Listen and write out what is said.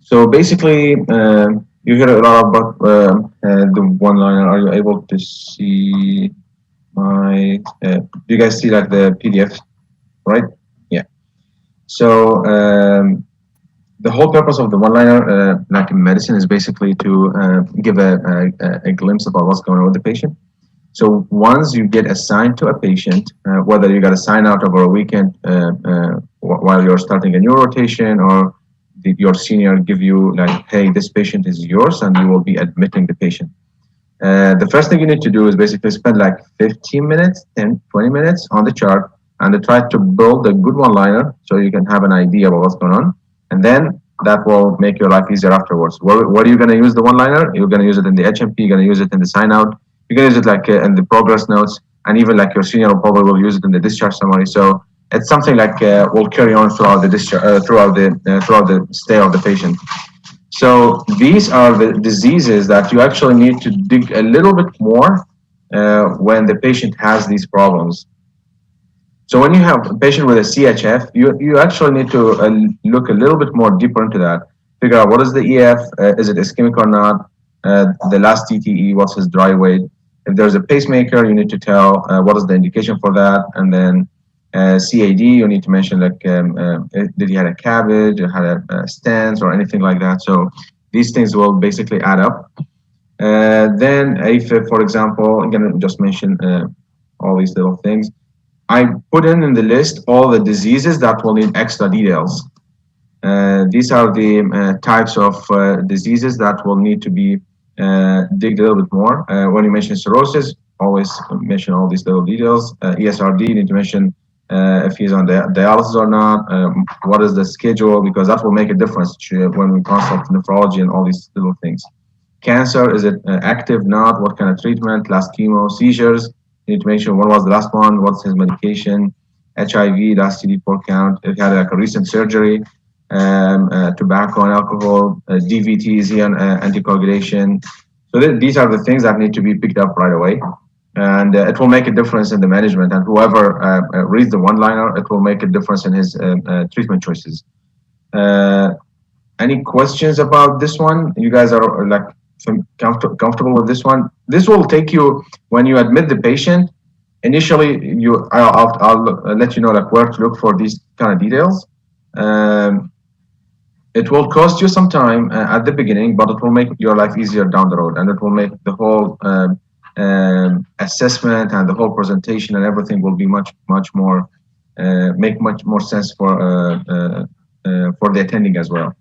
So basically, you hear a lot about the one-liner. Are you able to see my? Do you guys see like the PDF, right? Yeah. So the whole purpose of the one-liner, like in medicine, is basically to give a glimpse about what's going on with the patient. So once you get assigned to a patient, whether you got assigned out over a weekend while you're starting a new rotation, or your senior give you like, hey, this patient is yours, and you will be admitting the patient. The first thing you need to do is basically spend like 15 minutes, 10, 20 minutes on the chart and to try to build a good one-liner so you can have an idea about what's going on. And then that will make your life easier afterwards. What are you going to use the one-liner? You're going to use it in the HMP, you're going to use it in the sign-out, you're going to use it like in the progress notes, and even like your senior probably will use it in the discharge summary. So it's something like will carry on throughout the discharge, throughout the stay of the patient. So these are the diseases that you actually need to dig a little bit more when the patient has these problems. So when you have a patient with a CHF, you actually need to look a little bit more deeper into that. Figure out what is the EF, is it ischemic or not, the last TTE, what's his dry weight. If there's a pacemaker, you need to tell what is the indication for that, and then CAD, you need to mention like did he had a cabbage, had a stents, or anything like that. So these things will basically add up. Then AFib, for example, I'm gonna just mention all these little things. I put in the list all the diseases that will need extra details. These are the types of diseases that will need to be digged a little bit more. When you mention cirrhosis, always mention all these little details. ESRD, you need to mention if he's on dialysis or not, what is the schedule, because that will make a difference when we consult nephrology and all these little things. Cancer, is it active, not, what kind of treatment, last chemo, seizures, you need to mention when was the last one, what's his medication, HIV, last CD4 count, if he had like a recent surgery, tobacco and alcohol, DVT, is he on anticoagulation. So these are the things that need to be picked up right away. And it will make a difference in the management. And whoever reads the one-liner, it will make a difference in his treatment choices. Any questions about this one? You guys are like comfortable with this one? This will take you, when you admit the patient, initially I'll let you know like where to look for these kind of details. It will cost you some time at the beginning, but it will make your life easier down the road, and it will make the whole assessment and the whole presentation and everything will be much more make much more sense for the attending as well.